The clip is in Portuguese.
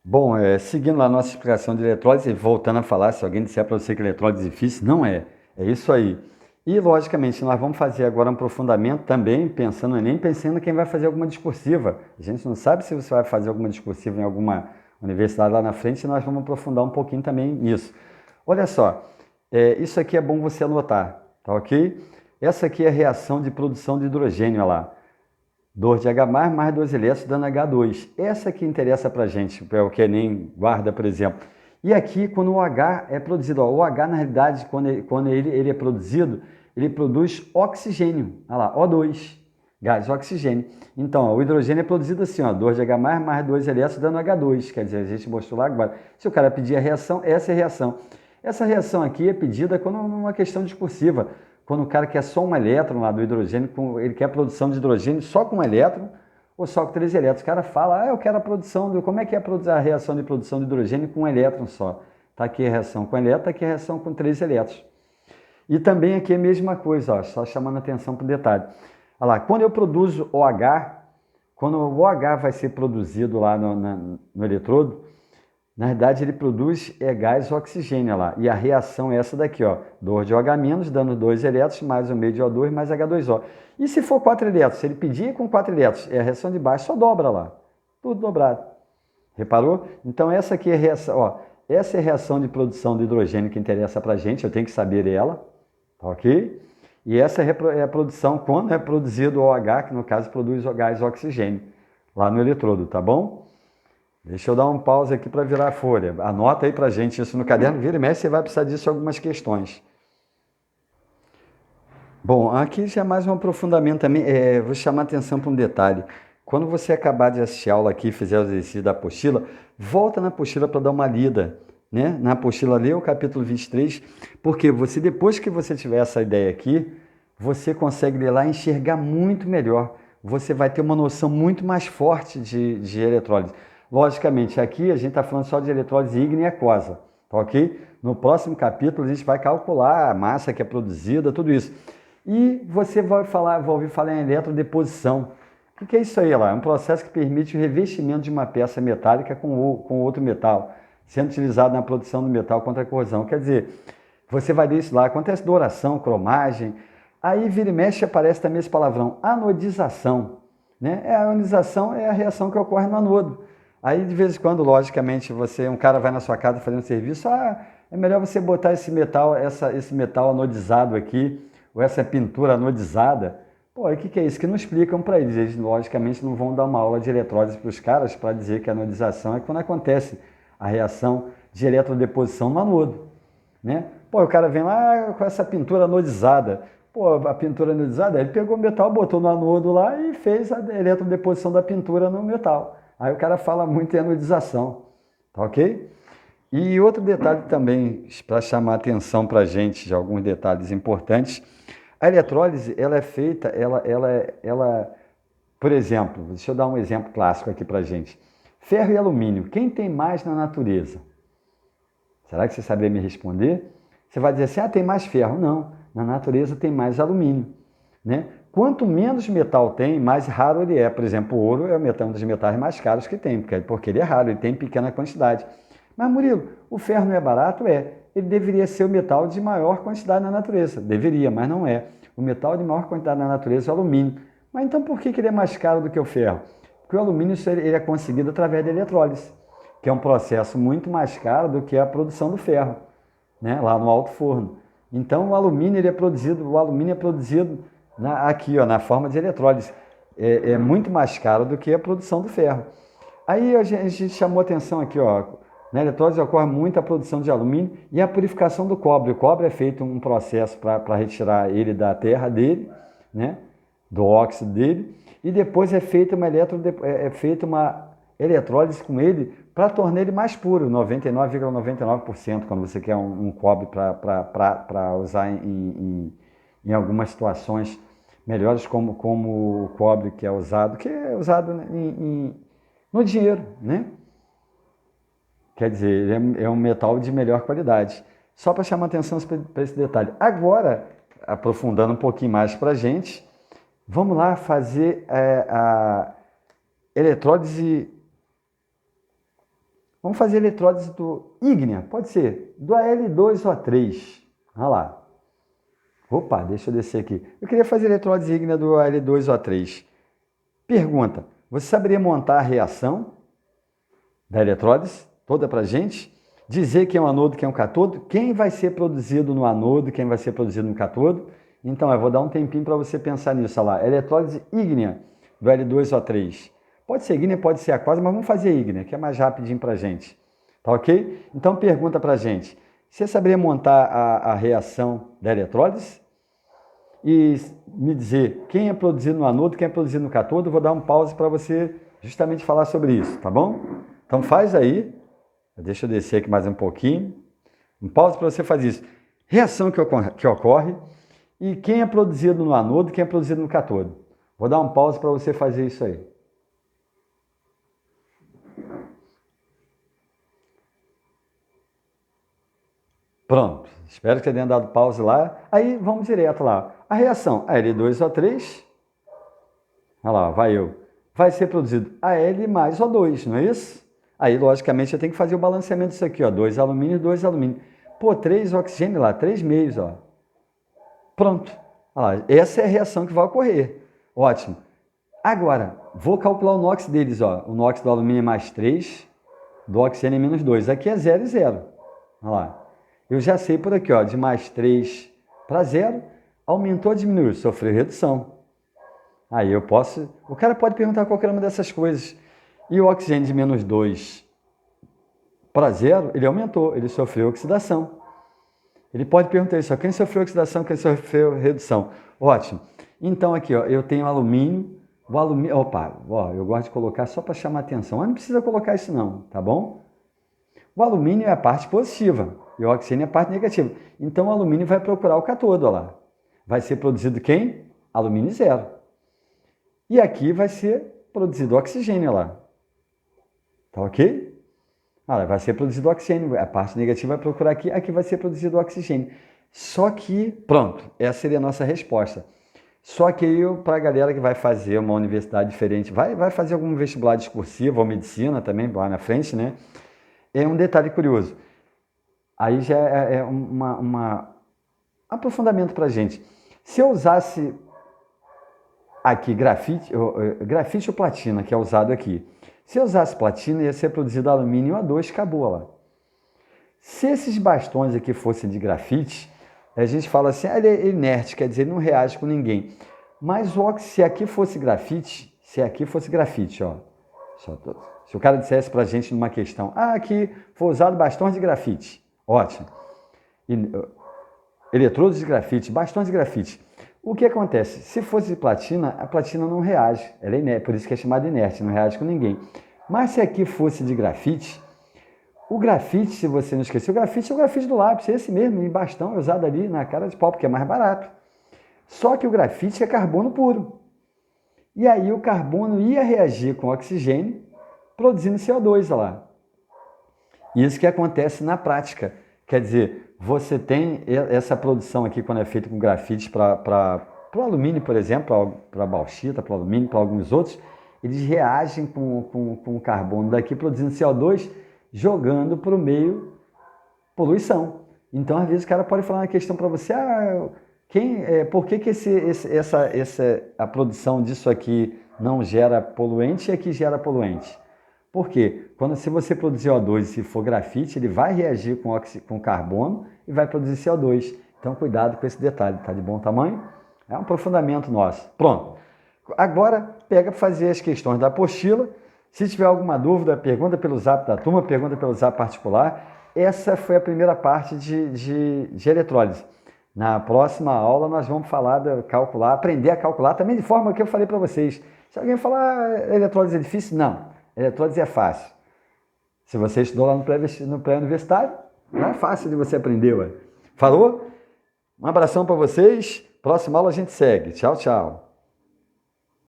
Bom, seguindo lá a nossa explicação de eletrólise, voltando a falar, se alguém disser para você que eletrólise é difícil, não é. É isso aí. E, logicamente, nós vamos fazer agora um aprofundamento também, pensando, nem pensando quem vai fazer alguma discursiva. A gente não sabe se você vai fazer alguma discursiva em alguma universidade lá na frente, e nós vamos aprofundar um pouquinho também nisso. Olha só, isso aqui é bom você anotar, tá ok? Essa aqui é a reação de produção de hidrogênio, olha lá. 2 de H+, mais 2 elétrons dando H2. Essa que interessa para a gente, é o que nem guarda, por exemplo. E aqui, quando o H é produzido, ó, o H, na realidade, quando ele é produzido, ele produz oxigênio. Olha lá, O2, gás oxigênio. Então, ó, o hidrogênio é produzido assim, ó, 2 de H+, mais 2 elétrons dando H2. Quer dizer, a gente mostrou lá agora. Se o cara pedir a reação, essa é a reação. Essa reação aqui é pedida quando numa questão discursiva. Quando o cara quer só um elétron lá do hidrogênio, ele quer a produção de hidrogênio só com um elétron ou só com 3 elétrons. O cara fala, eu quero a produção, como é que é a reação de produção de hidrogênio com um elétron só? Está aqui a reação com elétron, está aqui a reação com 3 elétrons. E também aqui é a mesma coisa, ó, só chamando a atenção para o detalhe. Olha lá, quando eu produzo OH, quando o OH vai ser produzido lá no eletrodo, na verdade, ele produz gás oxigênio lá. E a reação é essa daqui, ó. 2 de OH-, dando 2 elétrons, mais um meio de O2, mais H2O. E se for 4 elétrons? Se ele pedir com 4 elétrons, a reação de baixo só dobra lá. Tudo dobrado. Reparou? Então, essa aqui é a reação, ó. Essa é a reação de produção de hidrogênio que interessa pra gente. Eu tenho que saber ela, tá ok? E essa é a produção quando é produzido o OH, que no caso produz o gás oxigênio, lá no eletrodo, tá bom? Deixa eu dar um pause aqui para virar a folha. Anota aí para gente isso no caderno. Vira e mexe, você vai precisar disso em algumas questões. Bom, aqui já é mais um aprofundamento também. Vou chamar a atenção para um detalhe. Quando você acabar de assistir a aula aqui e fizer o exercício da apostila, volta na apostila para dar uma lida. Né? Na apostila, lê o capítulo 23, porque você, depois que você tiver essa ideia aqui, você consegue ler lá e enxergar muito melhor. Você vai ter uma noção muito mais forte de eletrólise. Logicamente, aqui a gente está falando só de eletrólise ígnea e aquosa, tá ok? No próximo capítulo a gente vai calcular a massa que é produzida, tudo isso. E você vai ouvir falar em eletrodeposição. O que é isso aí lá? É um processo que permite o revestimento de uma peça metálica com outro metal, sendo utilizado na produção do metal contra a corrosão. Quer dizer, você vai ver isso lá, acontece douração, cromagem, aí vira e mexe aparece também esse palavrão, anodização. Né? A anodização é a reação que ocorre no anodo. Aí, de vez em quando, logicamente, um cara vai na sua casa fazendo serviço, é melhor você botar esse metal anodizado aqui, ou essa pintura anodizada. Pô, o que é isso? Que não explicam para eles. Eles, logicamente, não vão dar uma aula de eletrólise para os caras para dizer que a anodização é quando acontece a reação de eletrodeposição no anodo. Né? Pô, o cara vem lá com essa pintura anodizada. Pô, a pintura anodizada, ele pegou o metal, botou no anodo lá e fez a eletrodeposição da pintura no metal. Aí o cara fala muito em anodização, tá ok? E outro detalhe também, para chamar a atenção para a gente de alguns detalhes importantes, a eletrólise, ela é feita, por exemplo, deixa eu dar um exemplo clássico aqui para a gente. Ferro e alumínio, quem tem mais na natureza? Será que você saberia me responder? Você vai dizer assim, tem mais ferro. Não, na natureza tem mais alumínio. Né? Quanto menos metal tem, mais raro ele é. Por exemplo, o ouro é um dos metais mais caros que tem, porque ele é raro, ele tem em pequena quantidade. Mas, Murilo, o ferro não é barato? É. Ele deveria ser o metal de maior quantidade na natureza. Deveria, mas não é. O metal de maior quantidade na natureza é o alumínio. Mas então por que ele é mais caro do que o ferro? Porque o alumínio ele é conseguido através da eletrólise, que é um processo muito mais caro do que a produção do ferro, né? Lá no alto forno. Então o alumínio é produzido aqui, ó, na forma de eletrólise. É muito mais caro do que a produção do ferro. Aí a gente chamou atenção aqui, ó, na eletrólise ocorre muito a produção de alumínio e a purificação do cobre. O cobre é feito um processo para retirar ele da terra dele, né, do óxido dele, e depois é feita uma eletrólise com ele para tornar ele mais puro, 99,99%, quando você quer um cobre para usar em algumas situações melhores, como o cobre que é usado no dinheiro, né? Quer dizer, ele é um metal de melhor qualidade. Só para chamar atenção para esse detalhe. Agora, aprofundando um pouquinho mais para a gente, vamos lá fazer a eletrólise. Vamos fazer eletrólise do ígnea, pode ser, do Al2O3. Olha lá. Opa, deixa eu descer aqui. Eu queria fazer eletrólise ígnea do Al2O3. Pergunta, você saberia montar a reação da eletrólise toda para a gente? Dizer quem é um anodo, quem é um catodo? Quem vai ser produzido no anodo, quem vai ser produzido no catodo? Então, eu vou dar um tempinho para você pensar nisso. Olha lá, eletrólise ígnea do Al2O3. Pode ser ígnea, pode ser aquosa, mas vamos fazer ígnea, que é mais rapidinho para a gente. Tá ok? Então, pergunta para a gente. Você saberia montar a reação da eletrólise? E me dizer quem é produzido no anodo, quem é produzido no catodo? Eu vou dar um pause para você justamente falar sobre isso, tá bom? Então, faz aí. Deixa eu descer aqui mais um pouquinho. Um pause para você fazer isso. Reação que ocorre e quem é produzido no anodo, quem é produzido no catodo. Vou dar um pause para você fazer isso aí. Pronto, espero que você tenha dado pause lá. Aí vamos direto lá. A reação Al2O3, olha lá, vai ser produzido Al mais O2, não é isso? Aí, logicamente, eu tenho que fazer o balanceamento disso aqui, ó, 2 alumínio, 2 alumínio. Pô, 3 oxigênio lá, 3 meios, ó. Pronto. Olha lá, essa é a reação que vai ocorrer. Ótimo. Agora, vou calcular o NOx deles, ó. O NOx do alumínio é mais 3, do oxigênio é menos 2. Aqui é 0 e 0. Olha lá. Eu já sei por aqui, ó, de mais 3 para 0, aumentou ou diminuiu? Sofreu redução. Aí eu posso... O cara pode perguntar qualquer uma dessas coisas. E o oxigênio de menos 2 para 0, ele aumentou, ele sofreu oxidação. Ele pode perguntar isso, ó, quem sofreu oxidação, quem sofreu redução? Ótimo. Então aqui, ó, eu tenho alumínio, o alumínio... Opa, ó, eu gosto de colocar só para chamar atenção, mas não precisa colocar isso não, tá bom? O alumínio é a parte positiva e o oxigênio é a parte negativa. Então o alumínio vai procurar o catodo, ó lá. Vai ser produzido quem? Alumínio 0. E aqui vai ser produzido oxigênio, ó lá. Tá ok? Olha, vai ser produzido oxigênio, a parte negativa vai procurar aqui, aqui vai ser produzido oxigênio. Só que, pronto, essa seria a nossa resposta. Só que para a galera que vai fazer uma universidade diferente, vai fazer algum vestibular discursivo ou medicina também, lá na frente, né? É um detalhe curioso. Aí já é um aprofundamento para a gente. Se eu usasse aqui grafite ou platina, que é usado aqui. Se eu usasse platina, ia ser produzido alumínio A2, acabou lá. Se esses bastões aqui fossem de grafite, a gente fala assim, ele é inerte, quer dizer, ele não reage com ninguém. Mas se aqui fosse grafite, ó, se o cara dissesse para a gente numa questão, aqui foi usado bastões de grafite, ótimo. Eletrodos de grafite, bastões de grafite. O que acontece? Se fosse de platina, a platina não reage, ela é inerte, por isso que é chamada inerte, não reage com ninguém. Mas se aqui fosse de grafite, o grafite, se você não esquecer, o grafite é o grafite do lápis, esse mesmo, em bastão, é usado ali na cara de pau, porque é mais barato. Só que o grafite é carbono puro. E aí o carbono ia reagir com oxigênio, produzindo CO2 lá. Isso que acontece na prática. Quer dizer, você tem essa produção aqui, quando é feita com grafite para o alumínio, por exemplo, para a bauxita, para o alumínio, para alguns outros, eles reagem com o carbono daqui, produzindo CO2, jogando para o meio poluição. Então, às vezes, o cara pode falar uma questão para você, por que a produção disso aqui não gera poluente e aqui gera poluente? Porque se você produzir O2 e se for grafite, ele vai reagir com carbono e vai produzir CO2. Então, cuidado com esse detalhe, tá de bom tamanho? É um aprofundamento nosso. Pronto. Agora, pega para fazer as questões da apostila. Se tiver alguma dúvida, pergunta pelo zap da turma, pergunta pelo zap particular. Essa foi a primeira parte de eletrólise. Na próxima aula, nós vamos falar de calcular, aprender a calcular, também de forma que eu falei para vocês. Se alguém falar eletrólise é difícil, não. Eletrólise é fácil. Se você estudou lá no pré-universitário, não é fácil de você aprender, ué. Falou? Um abração para vocês. Próxima aula a gente segue. Tchau, tchau.